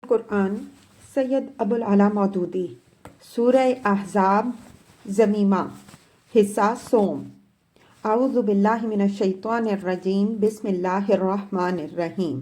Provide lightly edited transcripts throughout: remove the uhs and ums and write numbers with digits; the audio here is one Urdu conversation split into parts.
قرآن سید ابوالعلا مودودی سورہ احزاب زمیمہ حصہ سوم اعوذ باللہ من الشیطان الرجیم بسم اللہ الرحمن الرحیم۔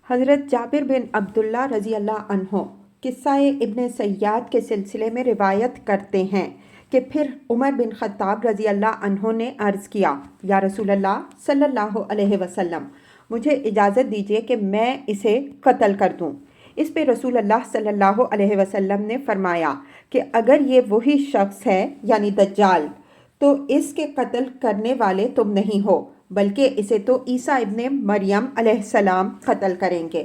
حضرت جابر بن عبداللہ رضی اللہ عنہ قصہ ابن سیاد کے سلسلے میں روایت کرتے ہیں کہ پھر عمر بن خطاب رضی اللہ عنہ نے عرض کیا، یا رسول اللہ صلی اللہ علیہ وسلم، مجھے اجازت دیجیے کہ میں اسے قتل کر دوں۔ اس پہ رسول اللہ صلی اللہ علیہ وسلم نے فرمایا کہ اگر یہ وہی شخص ہے یعنی دجال تو اس کے قتل کرنے والے تم نہیں ہو، بلکہ اسے تو عیسیٰ ابن مریم علیہ السلام قتل کریں گے،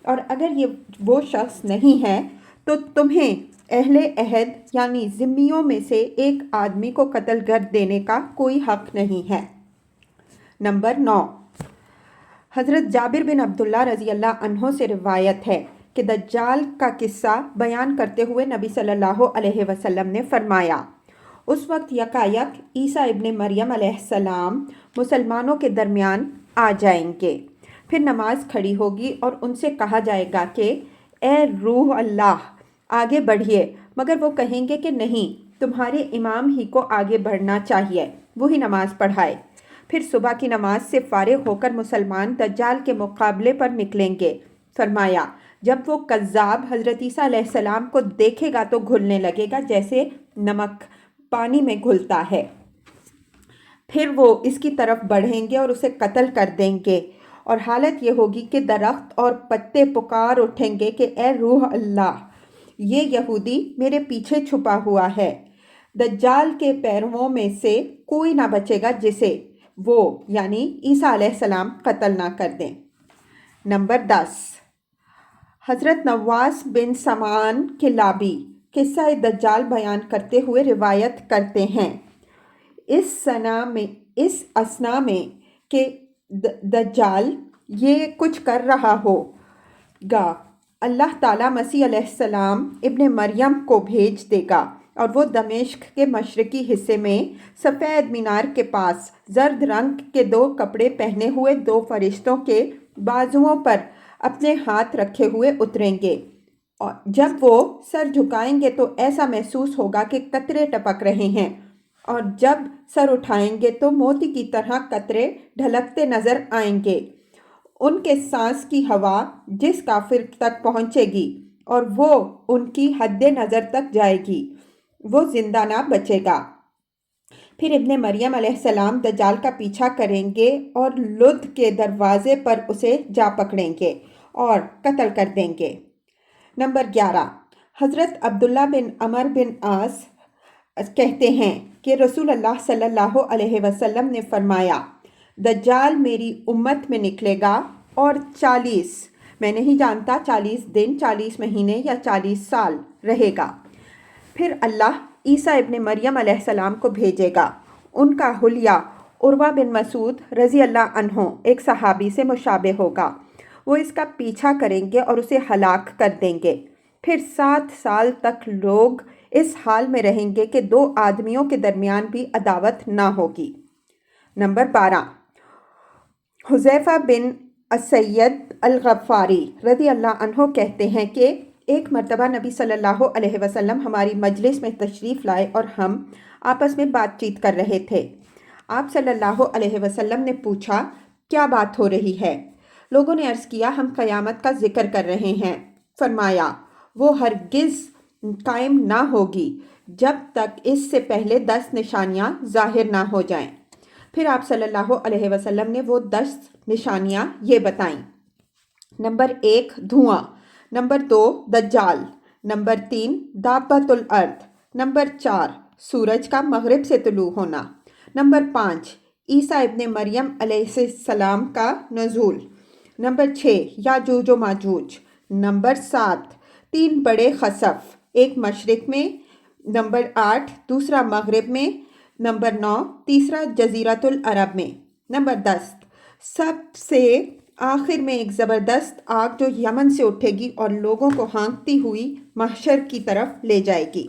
اور اگر یہ وہ شخص نہیں ہے تو تمہیں اہل عہد یعنی ذمیوں میں سے ایک آدمی کو قتل کر دینے کا کوئی حق نہیں ہے۔ نمبر 9، حضرت جابر بن عبداللہ رضی اللہ عنہ سے روایت ہے کہ دجال کا قصہ بیان کرتے ہوئے نبی صلی اللہ علیہ وسلم نے فرمایا، اس وقت یکایک عیسیٰ ابن مریم علیہ السلام مسلمانوں کے درمیان آ جائیں گے، پھر نماز کھڑی ہوگی اور ان سے کہا جائے گا کہ اے روح اللہ آگے بڑھیے، مگر وہ کہیں گے کہ نہیں، تمہارے امام ہی کو آگے بڑھنا چاہیے، وہی نماز پڑھائے۔ پھر صبح کی نماز سے فارغ ہو کر مسلمان دجال کے مقابلے پر نکلیں گے۔ فرمایا، جب وہ کذاب حضرت عیسیٰ علیہ السلام کو دیکھے گا تو گھلنے لگے گا جیسے نمک پانی میں گھلتا ہے، پھر وہ اس کی طرف بڑھیں گے اور اسے قتل کر دیں گے، اور حالت یہ ہوگی کہ درخت اور پتے پکار اٹھیں گے کہ اے روح اللہ، یہ یہودی میرے پیچھے چھپا ہوا ہے۔ دجال کے پیرووں میں سے کوئی نہ بچے گا جسے وہ یعنی عیسیٰ علیہ السلام قتل نہ کر دیں۔ نمبر 10، حضرت نواس بن سمعان کلابی قصہ دجال بیان کرتے ہوئے روایت کرتے ہیں، اس اثنا میں کہ دجال یہ کچھ کر رہا ہوگا، اللہ تعالیٰ مسیح علیہ السلام ابن مریم کو بھیج دے گا، اور وہ دمشق کے مشرقی حصے میں سفید مینار کے پاس زرد رنگ کے 2 کپڑے پہنے ہوئے 2 فرشتوں کے بازوؤں پر اپنے ہاتھ رکھے ہوئے اتریں گے، اور جب وہ سر جھکائیں گے تو ایسا محسوس ہوگا کہ قطرے ٹپک رہے ہیں، اور جب سر اٹھائیں گے تو موتی کی طرح قطرے ڈھلکتے نظر آئیں گے۔ ان کے سانس کی ہوا جس کافر تک پہنچے گی اور وہ ان کی حد نظر تک جائے گی، وہ زندہ نہ بچے گا۔ پھر ابن مریم علیہ السلام دجال کا پیچھا کریں گے اور لد کے دروازے پر اسے جا پکڑیں گے اور قتل کر دیں گے۔ نمبر 11، حضرت عبداللہ بن عمر بن عاص کہتے ہیں کہ رسول اللہ صلی اللہ علیہ وسلم نے فرمایا، دجال میری امت میں نکلے گا اور 40، میں نہیں جانتا 40 دن 40 مہینے یا 40 سال رہے گا، پھر اللہ عیسیٰ ابن مریم علیہ السلام کو بھیجے گا۔ ان کا حلیہ عروہ بن مسعود رضی اللہ عنہ ایک صحابی سے مشابہ ہوگا، وہ اس کا پیچھا کریں گے اور اسے ہلاک کر دیں گے، پھر 7 سال تک لوگ اس حال میں رہیں گے کہ 2 آدمیوں کے درمیان بھی عداوت نہ ہوگی۔ نمبر 12، حذیفہ بن اسید الغفاری رضی اللہ عنہ کہتے ہیں کہ ایک مرتبہ نبی صلی اللہ علیہ وسلم ہماری مجلس میں تشریف لائے اور ہم آپس میں بات چیت کر رہے تھے۔ آپ صلی اللہ علیہ وسلم نے پوچھا، کیا بات ہو رہی ہے؟ لوگوں نے عرض کیا، ہم قیامت کا ذکر کر رہے ہیں۔ فرمایا، وہ ہرگز قائم نہ ہوگی جب تک اس سے پہلے 10 نشانیاں ظاہر نہ ہو جائیں۔ پھر آپ صلی اللہ علیہ وسلم نے وہ 10 نشانیاں یہ بتائیں۔ نمبر 1، دھواں، نمبر 2، دجال، نمبر 3، دابۃ الارض، نمبر 4، سورج کا مغرب سے طلوع ہونا، نمبر 5، عیسیٰ ابن مریم علیہ السلام کا نزول، نمبر 6، یاجوج و ماجوج، نمبر 7، 3 بڑے خسف، ایک مشرق میں، نمبر 8، دوسرا مغرب میں، نمبر 9، تیسرا جزیرۃ العرب میں، نمبر 10، سب سے آخر میں ایک زبردست آگ جو یمن سے اٹھے گی اور لوگوں کو ہانکتی ہوئی محشر کی طرف لے جائے گی۔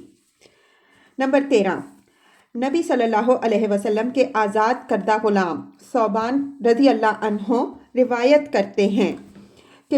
نمبر 13، نبی صلی اللہ علیہ وسلم کے آزاد کردہ غلام ثوبان رضی اللہ عنہ روایت کرتے ہیں کہ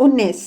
19,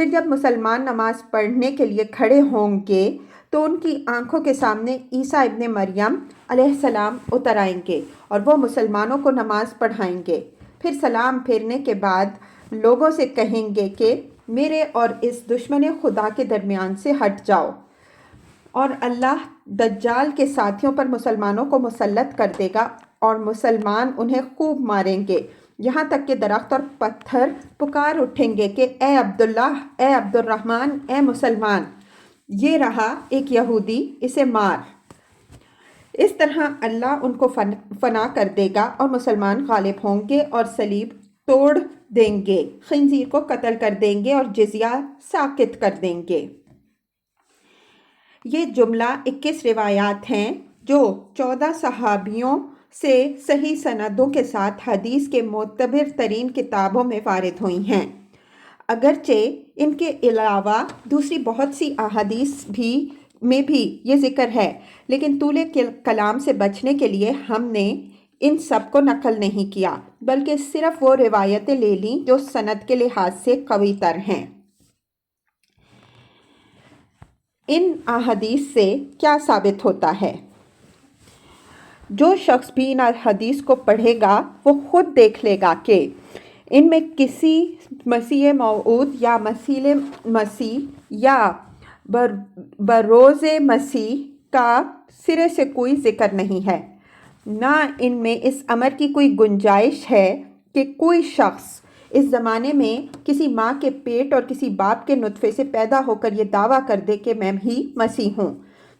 پھر جب مسلمان نماز پڑھنے کے لیے کھڑے ہوں گے تو ان کی آنکھوں کے سامنے عیسیٰ ابن مریم علیہ السلام اتر آئیں گے اور وہ مسلمانوں کو نماز پڑھائیں گے۔ پھر سلام پھیرنے کے بعد لوگوں سے کہیں گے کہ میرے اور اس دشمن خدا کے درمیان سے ہٹ جاؤ، اور اللہ دجال کے ساتھیوں پر مسلمانوں کو مسلط کر دے گا اور مسلمان انہیں خوب ماریں گے، یہاں تک کہ درخت اور پتھر پکار اٹھیں گے کہ اے عبداللہ، اے عبد الرحمن، اے مسلمان، یہ رہا ایک یہودی، اسے مار۔ اس طرح اللہ ان کو فنا کر دے گا اور مسلمان غالب ہوں گے اور صلیب توڑ دیں گے، خنزیر کو قتل کر دیں گے اور جزیہ ساقط کر دیں گے۔ یہ جملہ 21 روایات ہیں جو 14 صحابیوں سے صحیح سندوں کے ساتھ حدیث کے معتبر ترین کتابوں میں وارد ہوئی ہیں۔ اگرچہ ان کے علاوہ دوسری بہت سی احادیث میں بھی یہ ذکر ہے، لیکن طول کلام سے بچنے کے لیے ہم نے ان سب کو نقل نہیں کیا، بلکہ صرف وہ روایتیں لے لیں جو سند کے لحاظ سے قوی تر ہیں۔ ان احادیث سے کیا ثابت ہوتا ہے؟ جو شخص بھی ان احادیث کو پڑھے گا وہ خود دیکھ لے گا کہ ان میں کسی مسیح موعود یا مسیح یا بروز مسیح کا سرے سے کوئی ذکر نہیں ہے، نہ ان میں اس امر کی کوئی گنجائش ہے کہ کوئی شخص اس زمانے میں کسی ماں کے پیٹ اور کسی باپ کے نطفے سے پیدا ہو کر یہ دعویٰ کر دے کہ میں ہی مسیح ہوں،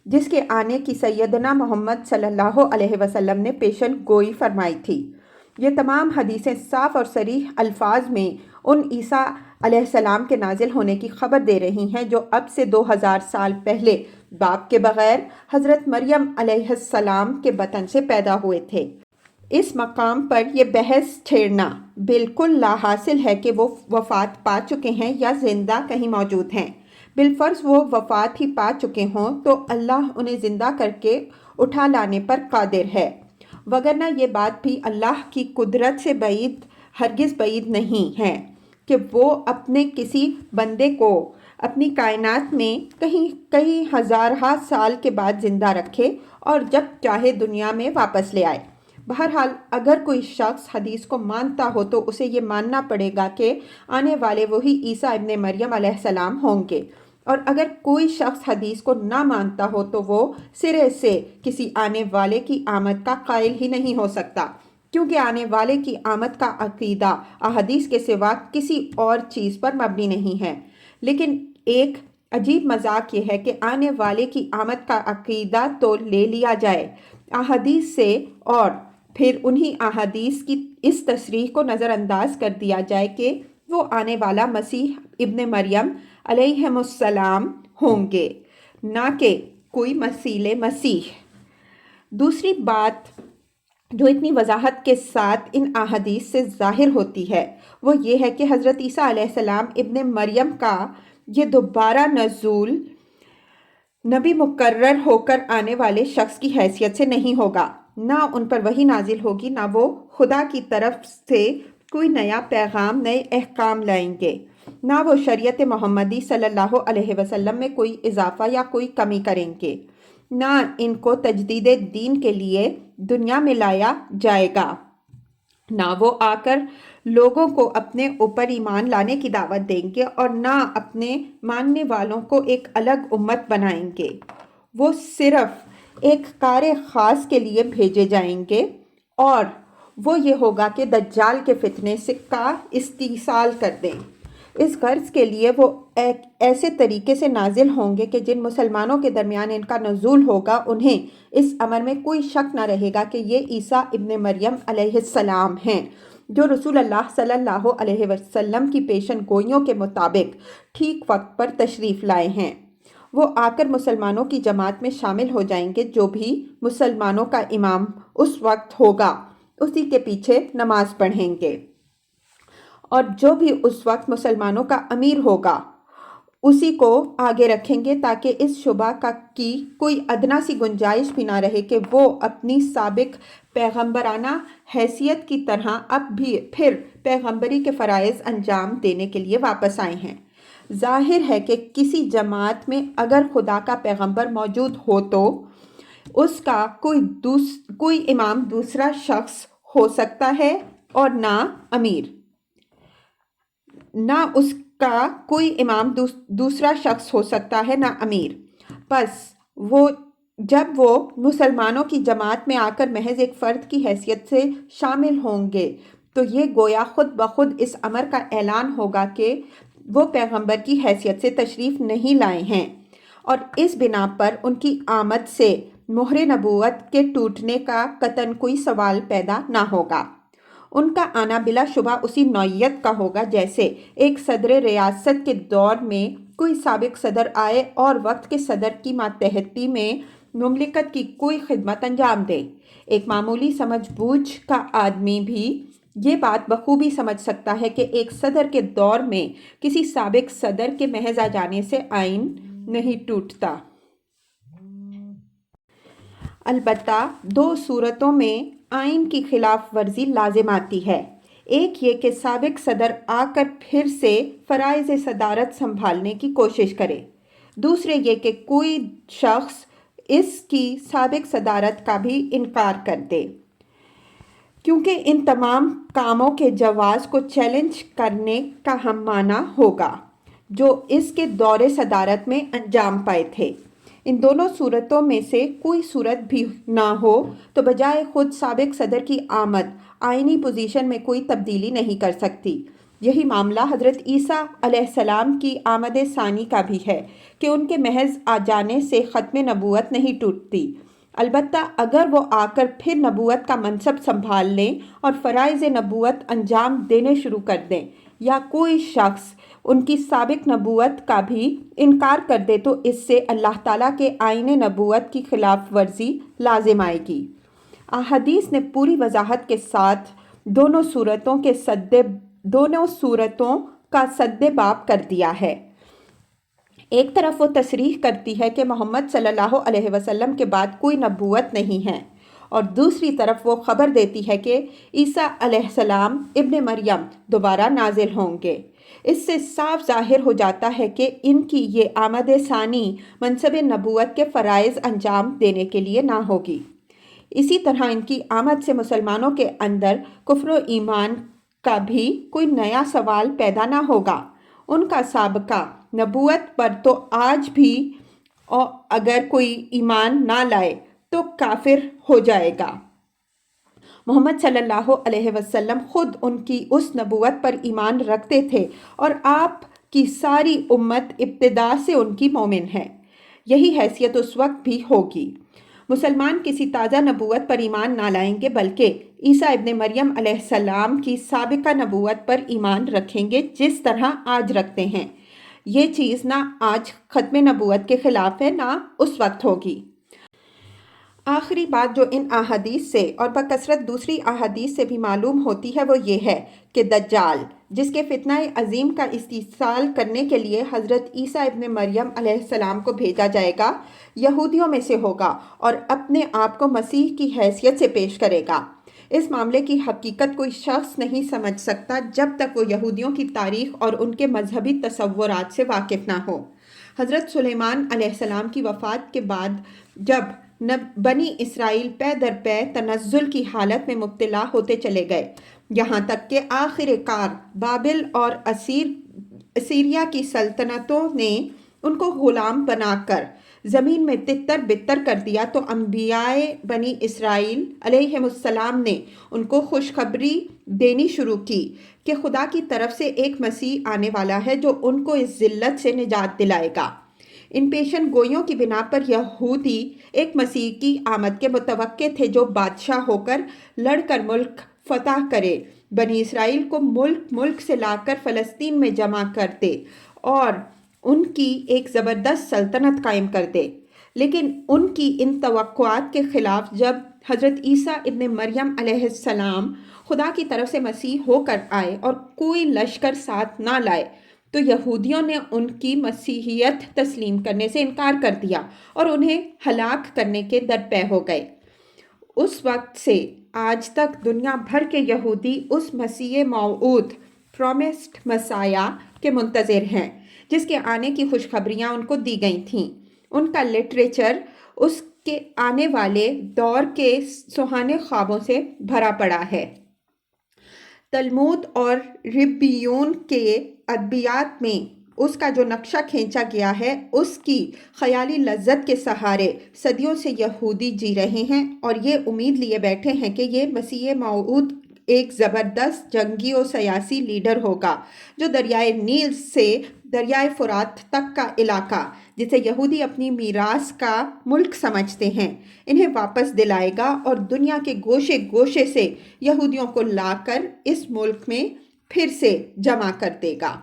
جس کے آنے کی سیدنا محمد صلی اللہ علیہ وسلم نے پیشن گوئی فرمائی تھی۔ یہ تمام حدیثیں صاف اور صریح الفاظ میں ان عیسیٰ علیہ السلام کے نازل ہونے کی خبر دے رہی ہیں جو اب سے 2000 سال پہلے باپ کے بغیر حضرت مریم علیہ السلام کے بطن سے پیدا ہوئے تھے۔ اس مقام پر یہ بحث چھیڑنا بالکل لا حاصل ہے کہ وہ وفات پا چکے ہیں یا زندہ کہیں موجود ہیں۔ بالفرض وہ وفات ہی پا چکے ہوں تو اللہ انہیں زندہ کر کے اٹھا لانے پر قادر ہے، وگرنہ یہ بات بھی اللہ کی قدرت سے ہرگز بعید نہیں ہے کہ وہ اپنے کسی بندے کو اپنی کائنات میں کئی ہزارہ سال کے بعد زندہ رکھے اور جب چاہے دنیا میں واپس لے آئے۔ بہرحال اگر کوئی شخص حدیث کو مانتا ہو تو اسے یہ ماننا پڑے گا کہ آنے والے وہی عیسیٰ ابن مریم علیہ السلام ہوں گے، اور اگر کوئی شخص حدیث کو نہ مانتا ہو تو وہ سرے سے کسی آنے والے کی آمد کا قائل ہی نہیں ہو سکتا، کیونکہ آنے والے کی آمد کا عقیدہ احادیث کے سوا کسی اور چیز پر مبنی نہیں ہے۔ لیکن ایک عجیب مذاق یہ ہے کہ آنے والے کی آمد کا عقیدہ تو لے لیا جائے احادیث سے اور پھر انہی احادیث کی اس تصریح کو نظر انداز کر دیا جائے کہ وہ آنے والا مسیح ابن مریم علیہ السلام ہوں گے، نہ کہ کوئی مسیح۔ دوسری بات جو اتنی وضاحت کے ساتھ ان احادیث سے ظاہر ہوتی ہے وہ یہ ہے کہ حضرت عیسیٰ علیہ السلام ابن مریم کا یہ دوبارہ نزول نبی مقرر ہو کر آنے والے شخص کی حیثیت سے نہیں ہوگا، نہ ان پر وحی نازل ہوگی، نہ وہ خدا کی طرف سے کوئی نیا پیغام، نئے احکام لائیں گے، نہ وہ شریعت محمدی صلی اللہ علیہ وسلم میں کوئی اضافہ یا کوئی کمی کریں گے، نہ ان کو تجدید دین کے لیے دنیا میں لایا جائے گا، نہ وہ آ کر لوگوں کو اپنے اوپر ایمان لانے کی دعوت دیں گے اور نہ اپنے ماننے والوں کو ایک الگ امت بنائیں گے۔ وہ صرف ایک کار خاص کے لیے بھیجے جائیں گے اور وہ یہ ہوگا کہ دجال کے فتنے کا استئصال کر دیں۔ اس غرض کے لیے وہ ایک ایسے طریقے سے نازل ہوں گے کہ جن مسلمانوں کے درمیان ان کا نزول ہوگا انہیں اس امر میں کوئی شک نہ رہے گا کہ یہ عیسیٰ ابن مریم علیہ السلام ہیں جو رسول اللہ صلی اللہ علیہ وسلم کی پیشن گوئیوں کے مطابق ٹھیک وقت پر تشریف لائے ہیں۔ وہ آ کر مسلمانوں کی جماعت میں شامل ہو جائیں گے، جو بھی مسلمانوں کا امام اس وقت ہوگا اسی کے پیچھے نماز پڑھیں گے، اور جو بھی اس وقت مسلمانوں کا امیر ہوگا اسی کو آگے رکھیں گے تاکہ اس شبہ کی کوئی ادنا سی گنجائش بھی نہ رہے کہ وہ اپنی سابق پیغمبرانہ حیثیت کی طرح اب بھی پھر پیغمبری کے فرائض انجام دینے کے لیے واپس آئے ہیں۔ ظاہر ہے کہ کسی جماعت میں اگر خدا کا پیغمبر موجود ہو تو اس کا کوئی امام دوسرا شخص ہو سکتا ہے اور نہ امیر، نہ اس کا کوئی امام دوسرا شخص ہو سکتا ہے نہ امیر۔ پس جب وہ مسلمانوں کی جماعت میں آ کر محض ایک فرد کی حیثیت سے شامل ہوں گے تو یہ گویا خود بخود اس امر کا اعلان ہوگا کہ وہ پیغمبر کی حیثیت سے تشریف نہیں لائے ہیں، اور اس بنا پر ان کی آمد سے مہر نبوت کے ٹوٹنے کا قطعاً کوئی سوال پیدا نہ ہوگا۔ ان کا آنا بلا شبہ اسی نوعیت کا ہوگا جیسے ایک صدر ریاست کے دور میں کوئی سابق صدر آئے اور وقت کے صدر کی ماتحتی میں مملکت کی کوئی خدمت انجام دے۔ ایک معمولی سمجھ بوجھ کا آدمی بھی یہ بات بخوبی سمجھ سکتا ہے کہ ایک صدر کے دور میں کسی سابق صدر کے محض آ جانے سے آئین نہیں ٹوٹتا۔ البتہ دو صورتوں میں آئین کی خلاف ورزی لازم آتی ہے، ایک یہ کہ سابق صدر آ کر پھر سے فرائض صدارت سنبھالنے کی کوشش کرے، دوسرے یہ کہ کوئی شخص اس کی سابق صدارت کا بھی انکار کر دے، کیونکہ ان تمام کاموں کے جواز کو چیلنج کرنے کا ہم معنی ہوگا جو اس کے دور صدارت میں انجام پائے تھے۔ ان دونوں صورتوں میں سے کوئی صورت بھی نہ ہو تو بجائے خود سابق صدر کی آمد آئینی پوزیشن میں کوئی تبدیلی نہیں کر سکتی۔ یہی معاملہ حضرت عیسیٰ علیہ السلام کی آمد ثانی کا بھی ہے کہ ان کے محض آ جانے سے ختم نبوت نہیں ٹوٹتی، البتہ اگر وہ آ کر پھر نبوت کا منصب سنبھال لیں اور فرائض نبوت انجام دینے شروع کر دیں، یا کوئی شخص ان کی سابق نبوت کا بھی انکار کر دے تو اس سے اللہ تعالیٰ کے آئین نبوت کی خلاف ورزی لازم آئے گی۔ احادیث نے پوری وضاحت کے ساتھ دونوں صورتوں کا سد باب کر دیا ہے۔ ایک طرف وہ تصریح کرتی ہے کہ محمد صلی اللہ علیہ وسلم کے بعد کوئی نبوت نہیں ہے، اور دوسری طرف وہ خبر دیتی ہے کہ عیسیٰ علیہ السلام ابن مریم دوبارہ نازل ہوں گے۔ اس سے صاف ظاہر ہو جاتا ہے کہ ان کی یہ آمد ثانی منصب نبوت کے فرائض انجام دینے کے لیے نہ ہوگی۔ اسی طرح ان کی آمد سے مسلمانوں کے اندر کفر و ایمان کا بھی کوئی نیا سوال پیدا نہ ہوگا۔ ان کا سابقہ نبوت پر تو آج بھی اگر کوئی ایمان نہ لائے تو کافر ہو جائے گا۔ محمد صلی اللہ علیہ وسلم خود ان کی اس نبوت پر ایمان رکھتے تھے اور آپ کی ساری امت ابتدا سے ان کی مومن ہے۔ یہی حیثیت اس وقت بھی ہوگی۔ مسلمان کسی تازہ نبوت پر ایمان نہ لائیں گے بلکہ عیسیٰ ابن مریم علیہ السلام کی سابقہ نبوت پر ایمان رکھیں گے جس طرح آج رکھتے ہیں۔ یہ چیز نہ آج ختم نبوت کے خلاف ہے نہ اس وقت ہوگی۔ آخری بات جو ان احادیث سے اور بکثرت دوسری احادیث سے بھی معلوم ہوتی ہے وہ یہ ہے کہ دجال جس کے فتنہ عظیم کا استئصال کرنے کے لیے حضرت عیسیٰ ابن مریم علیہ السلام کو بھیجا جائے گا، یہودیوں میں سے ہوگا اور اپنے آپ کو مسیح کی حیثیت سے پیش کرے گا۔ اس معاملے کی حقیقت کوئی شخص نہیں سمجھ سکتا جب تک وہ یہودیوں کی تاریخ اور ان کے مذہبی تصورات سے واقف نہ ہو۔ حضرت سلیمان علیہ السلام کی وفات کے بعد جب بنی اسرائیل پے در پے تنزل کی حالت میں مبتلا ہوتے چلے گئے، یہاں تک کہ آخر کار بابل اور اسیریا کی سلطنتوں نے ان کو غلام بنا کر زمین میں تتر بتر کر دیا، تو انبیاء بنی اسرائیل علیہم السلام نے ان کو خوشخبری دینی شروع کی کہ خدا کی طرف سے ایک مسیح آنے والا ہے جو ان کو اس ذلت سے نجات دلائے گا۔ ان پیشن گوئیوں کی بنا پر یہودی ایک مسیح کی آمد کے متوقع تھے جو بادشاہ ہو کر لڑ کر ملک فتح کرے، بنی اسرائیل کو ملک ملک سے لا کر فلسطین میں جمع کرتے اور ان کی ایک زبردست سلطنت قائم کر دے۔ لیکن ان کی ان توقعات کے خلاف جب حضرت عیسیٰ ابن مریم علیہ السلام خدا کی طرف سے مسیح ہو کر آئے اور کوئی لشکر ساتھ نہ لائے تو یہودیوں نے ان کی مسیحیت تسلیم کرنے سے انکار کر دیا اور انہیں ہلاک کرنے کے درپے ہو گئے۔ اس وقت سے آج تک دنیا بھر کے یہودی اس مسیح موعود پرومسڈ مسیح کے منتظر ہیں جس کے آنے کی خوشخبریاں ان کو دی گئی تھیں۔ ان کا لٹریچر اس کے آنے والے دور کے سہانے خوابوں سے بھرا پڑا ہے۔ تلمود اور ربیون کے ادبیات میں اس کا جو نقشہ کھینچا گیا ہے، اس کی خیالی لذت کے سہارے صدیوں سے یہودی جی رہے ہیں اور یہ امید لیے بیٹھے ہیں کہ یہ مسیح موعود ایک زبردست جنگی و سیاسی لیڈر ہوگا جو دریائے نیل سے دریائے فرات تک کا علاقہ، جسے یہودی اپنی میراث کا ملک سمجھتے ہیں، انہیں واپس دلائے گا اور دنیا کے گوشے گوشے سے یہودیوں کو لا کر اس ملک میں پھر سے جمع کر دے گا۔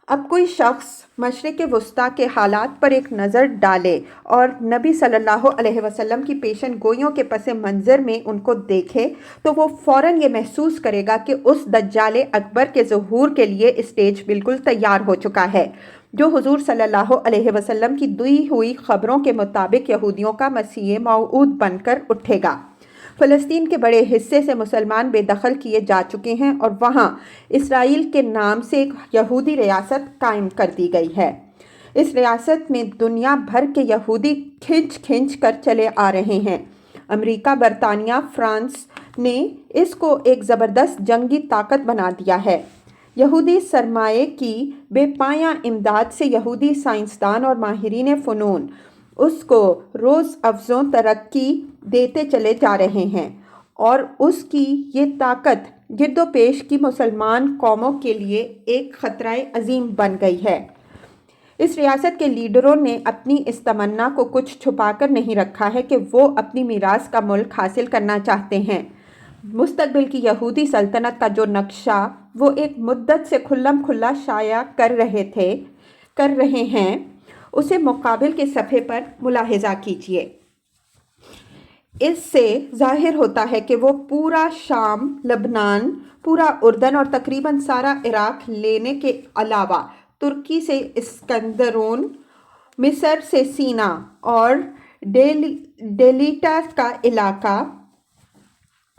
اب کوئی شخص مشرق وسطیٰ کے حالات پر ایک نظر ڈالے اور نبی صلی اللہ علیہ وسلم کی پیشن گوئیوں کے پس منظر میں ان کو دیکھے تو وہ فوراً یہ محسوس کرے گا کہ اس دجال اکبر کے ظہور کے لیے اسٹیج بالکل تیار ہو چکا ہے، جو حضور صلی اللہ علیہ وسلم کی دی ہوئی خبروں کے مطابق یہودیوں کا مسیح موعود بن کر اٹھے گا۔ فلسطین کے بڑے حصے سے مسلمان بے دخل کیے جا چکے ہیں اور وہاں اسرائیل کے نام سے ایک یہودی ریاست قائم کر دی گئی ہے۔ اس ریاست میں دنیا بھر کے یہودی کھنچ کھنچ کر چلے آ رہے ہیں۔ امریکہ، برطانیہ، فرانس نے اس کو ایک زبردست جنگی طاقت بنا دیا ہے۔ یہودی سرمایے کی بے پایاں امداد سے یہودی سائنسدان اور ماہرین فنون اس کو روز افزوں ترقی دیتے چلے جا رہے ہیں اور اس کی یہ طاقت گرد و پیش کی مسلمان قوموں کے لیے ایک خطرہ عظیم بن گئی ہے۔ اس ریاست کے لیڈروں نے اپنی اس تمنا کو کچھ چھپا کر نہیں رکھا ہے کہ وہ اپنی میراث کا ملک حاصل کرنا چاہتے ہیں۔ مستقبل کی یہودی سلطنت کا جو نقشہ وہ ایک مدت سے کھلم کھلا شائع کر رہے ہیں، اسے مقابل کے صفحے پر ملاحظہ کیجیے۔ اس سے ظاہر ہوتا ہے کہ وہ پورا شام، لبنان، پورا اردن اور تقریباً سارا عراق لینے کے علاوہ ترکی سے اسکندرون، مصر سے سینا اور ڈیلیٹا کا علاقہ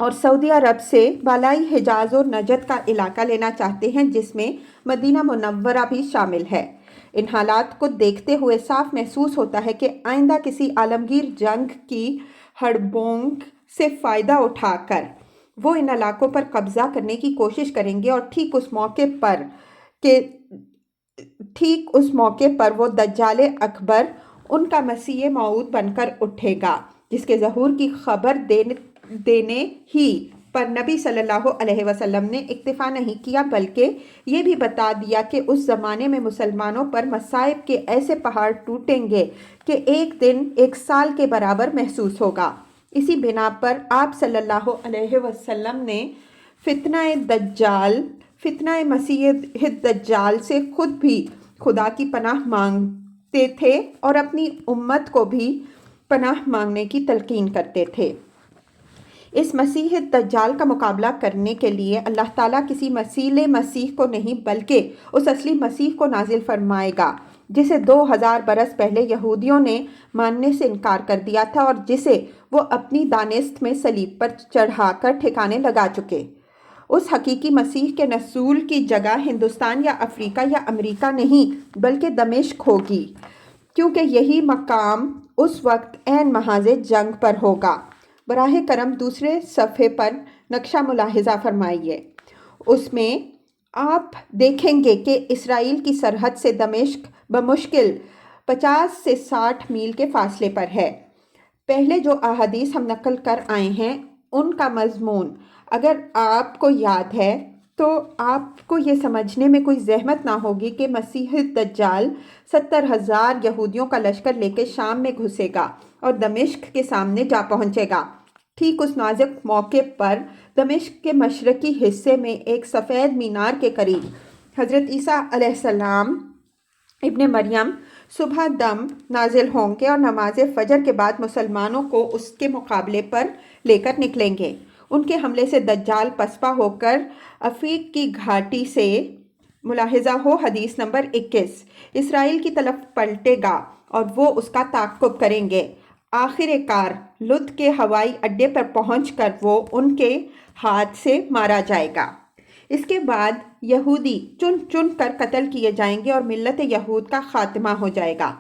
اور سعودی عرب سے بالائی حجاز اور نجد کا علاقہ لینا چاہتے ہیں، جس میں مدینہ منورہ بھی شامل ہے۔ ان حالات کو دیکھتے ہوئے صاف محسوس ہوتا ہے کہ آئندہ کسی عالمگیر جنگ کی ہڑبونگ سے فائدہ اٹھا کر وہ ان علاقوں پر قبضہ کرنے کی کوشش کریں گے اور ٹھیک اس موقع پر وہ دجال اکبر ان کا مسیح موعود بن کر اٹھے گا، جس کے ظہور کی خبر دینے ہی پر نبی صلی اللہ علیہ وسلم نے اکتفا نہیں کیا، بلکہ یہ بھی بتا دیا کہ اس زمانے میں مسلمانوں پر مصائب کے ایسے پہاڑ ٹوٹیں گے کہ ایک دن ایک سال کے برابر محسوس ہوگا۔ اسی بنا پر آپ صلی اللہ علیہ وسلم نے فتنہ مسیح دجال سے خود بھی خدا کی پناہ مانگتے تھے اور اپنی امت کو بھی پناہ مانگنے کی تلقین کرتے تھے۔ اس مسیح دجال کا مقابلہ کرنے کے لیے اللہ تعالیٰ کسی مسیح کو نہیں بلکہ اس اصلی مسیح کو نازل فرمائے گا، جسے 2000 برس پہلے یہودیوں نے ماننے سے انکار کر دیا تھا اور جسے وہ اپنی دانست میں صلیب پر چڑھا کر ٹھکانے لگا چکے۔ اس حقیقی مسیح کے نزول کی جگہ ہندوستان یا افریقہ یا امریکہ نہیں بلکہ دمشق ہوگی، کیونکہ یہی مقام اس وقت عین محاذ جنگ پر ہوگا۔ براہ کرم دوسرے صفحے پر نقشہ ملاحظہ فرمائیے۔ اس میں آپ دیکھیں گے کہ اسرائیل کی سرحد سے دمشق بمشکل 50 سے 60 میل کے فاصلے پر ہے۔ پہلے جو احادیث ہم نقل کر آئے ہیں ان کا مضمون اگر آپ کو یاد ہے تو آپ کو یہ سمجھنے میں کوئی زحمت نہ ہوگی کہ مسیح دجال 70,000 یہودیوں کا لشکر لے کے شام میں گھسے گا اور دمشق کے سامنے جا پہنچے گا۔ ٹھیک اس نازک موقع پر دمشق کے مشرقی حصے میں ایک سفید مینار کے قریب حضرت عیسیٰ علیہ السلام ابن مریم صبح دم نازل ہوں گے اور نماز فجر کے بعد مسلمانوں کو اس کے مقابلے پر لے کر نکلیں گے۔ ان کے حملے سے دجال پسپا ہو کر افریق کی گھاٹی سے ملاحظہ ہو حدیث نمبر 21 اسرائیل کی طرف پلٹے گا اور وہ اس کا تعاقب کریں گے۔ آخر کار لد کے ہوائی اڈے پر پہنچ کر وہ ان کے ہاتھ سے مارا جائے گا۔ اس کے بعد یہودی چن چن کر قتل کیے جائیں گے اور ملت یہود کا خاتمہ ہو جائے گا۔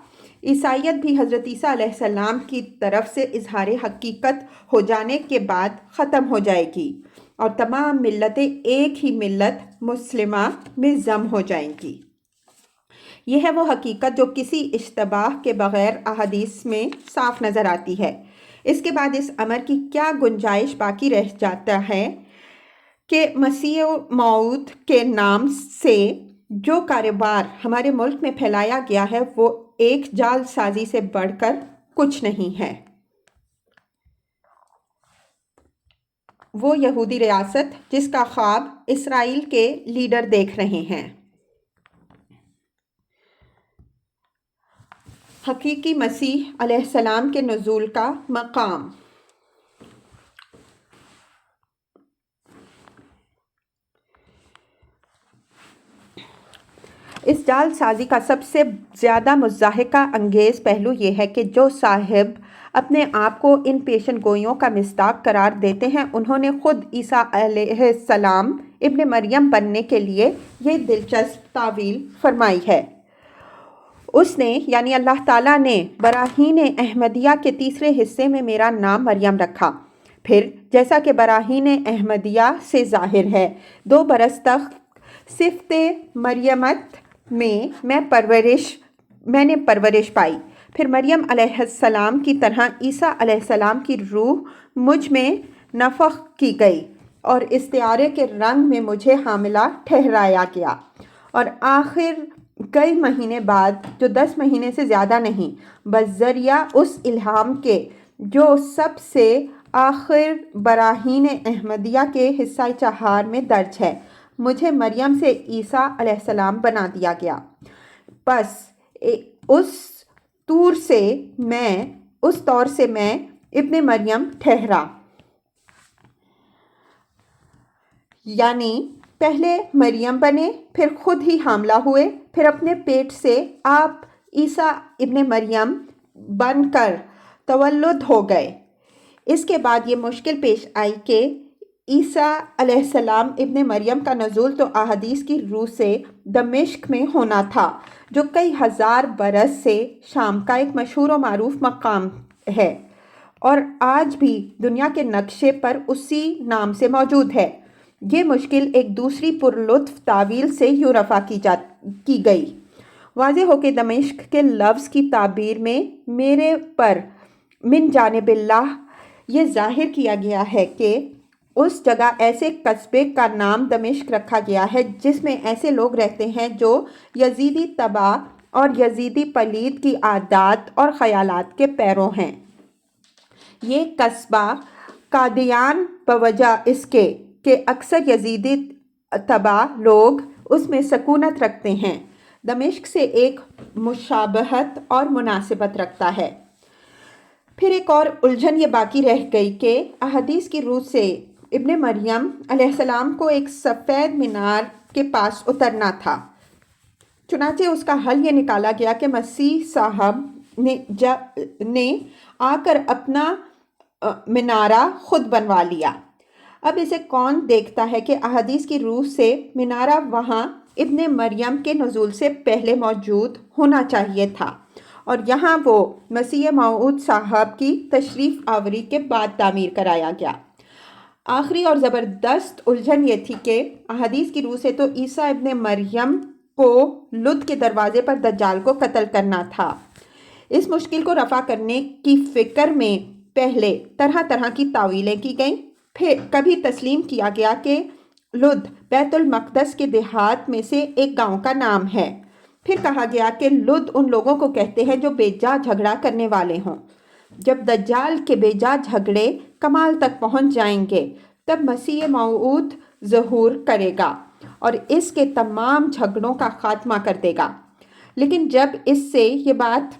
عیسائیت بھی حضرت عیسیٰ علیہ السلام کی طرف سے اظہار حقیقت ہو جانے کے بعد ختم ہو جائے گی اور تمام ملتیں ایک ہی ملت مسلمہ میں ضم ہو جائیں گی۔ یہ ہے وہ حقیقت جو کسی اشتباہ کے بغیر احادیث میں صاف نظر آتی ہے۔ اس کے بعد اس امر کی کیا گنجائش باقی رہ جاتا ہے کہ مسیح موعود کے نام سے جو کاروبار ہمارے ملک میں پھیلایا گیا ہے وہ ایک جال سازی سے بڑھ کر کچھ نہیں ہے۔ وہ یہودی ریاست جس کا خواب اسرائیل کے لیڈر دیکھ رہے ہیں۔ حقیقی مسیح علیہ السلام کے نزول کا مقام۔ اس جال سازی کا سب سے زیادہ مضحکہ انگیز پہلو یہ ہے کہ جو صاحب اپنے آپ کو ان پیشن گوئیوں کا مصداق قرار دیتے ہیں انہوں نے خود عیسیٰ علیہ السلام ابن مریم بننے کے لیے یہ دلچسپ تعویل فرمائی ہے۔ اس نے یعنی اللہ تعالیٰ نے براہین احمدیہ کے تیسرے حصے میں میرا نام مریم رکھا۔ پھر جیسا کہ براہین احمدیہ سے ظاہر ہے 2 برس تک صفت مریمت میں نے پرورش پائی۔ پھر مریم علیہ السلام کی طرح عیسیٰ علیہ السلام کی روح مجھ میں نفخ کی گئی اور استعارے کے رنگ میں مجھے حاملہ ٹھہرایا گیا، اور آخر کئی مہینے بعد جو 10 مہینے سے زیادہ نہیں بذریعہ اس الہام کے جو سب سے آخر براہین احمدیہ کے حصہ 4 میں درج ہے مجھے مریم سے عیسیٰ علیہ السلام بنا دیا گیا۔ بس اس طور سے میں ابن مریم ٹھہرا، یعنی پہلے مریم بنے، پھر خود ہی حاملہ ہوئے، پھر اپنے پیٹ سے آپ عیسیٰ ابن مریم بن کر تولد ہو گئے۔ اس کے بعد یہ مشکل پیش آئی کہ عیسیٰ علیہ السلام ابن مریم کا نزول تو احادیث کی روح سے دمشق میں ہونا تھا جو کئی ہزار برس سے شام کا ایک مشہور و معروف مقام ہے اور آج بھی دنیا کے نقشے پر اسی نام سے موجود ہے۔ یہ مشکل ایک دوسری پرلطف تعویل سے یوں رفع کی گئی۔ واضح ہو کہ دمشق کے لفظ کی تعبیر میں میرے پر من جانب اللہ یہ ظاہر کیا گیا ہے کہ اس جگہ ایسے قصبے کا نام دمشق رکھا گیا ہے جس میں ایسے لوگ رہتے ہیں جو یزیدی طبع اور یزیدی پلید کی عادات اور خیالات کے پیرو ہیں۔ یہ قصبہ قادیان بوجہ اس کے کہ اکثر یزیدی طبع لوگ اس میں سکونت رکھتے ہیں دمشق سے ایک مشابہت اور مناسبت رکھتا ہے۔ پھر ایک اور الجھن یہ باقی رہ گئی کہ احادیث کی روح سے ابن مریم علیہ السلام کو ایک سفید مینار کے پاس اترنا تھا۔ چنانچہ اس کا حل یہ نکالا گیا کہ مسیح صاحب نے آ کر اپنا مینارہ خود بنوا لیا۔ اب اسے کون دیکھتا ہے کہ احادیث کی روح سے مینارہ وہاں ابن مریم کے نزول سے پہلے موجود ہونا چاہیے تھا اور یہاں وہ مسیح موعود صاحب کی تشریف آوری کے بعد تعمیر کرایا گیا۔ آخری اور زبردست الجھن یہ تھی کہ احادیث کی روح سے تو عیسیٰ ابن مریم کو لد کے دروازے پر دجال کو قتل کرنا تھا۔ اس مشکل کو رفع کرنے کی فکر میں پہلے طرح طرح کی تعویلیں کی گئیں۔ پھر کبھی تسلیم کیا گیا کہ لد بیت المقدس کے دیہات میں سے ایک گاؤں کا نام ہے۔ پھر کہا گیا کہ لد ان لوگوں کو کہتے ہیں جو بے جا جھگڑا کرنے والے ہوں۔ جب دجال کے بے جا جھگڑے کمال تک پہنچ جائیں گے تب مسیح موعود ظہور کرے گا اور اس کے تمام جھگڑوں کا خاتمہ کر دے گا۔ لیکن جب اس سے یہ بات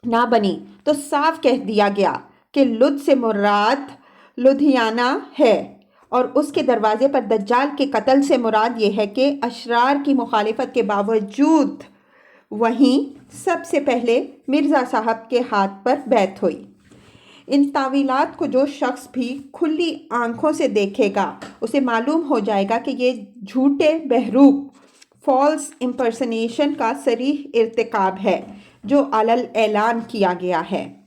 نہ بنی تو صاف کہہ دیا گیا کہ لد سے مراد لدھیانہ ہے اور اس کے دروازے پر دجال کے قتل سے مراد یہ ہے کہ اشرار کی مخالفت کے باوجود وہیں سب سے پہلے مرزا صاحب کے ہاتھ پر بیعت ہوئی۔ ان تعویلات کو جو شخص بھی کھلی آنکھوں سے دیکھے گا اسے معلوم ہو جائے گا کہ یہ جھوٹے بہروپ فالس امپرسنیشن کا صریح ارتکاب ہے جو علل اعلان کیا گیا ہے۔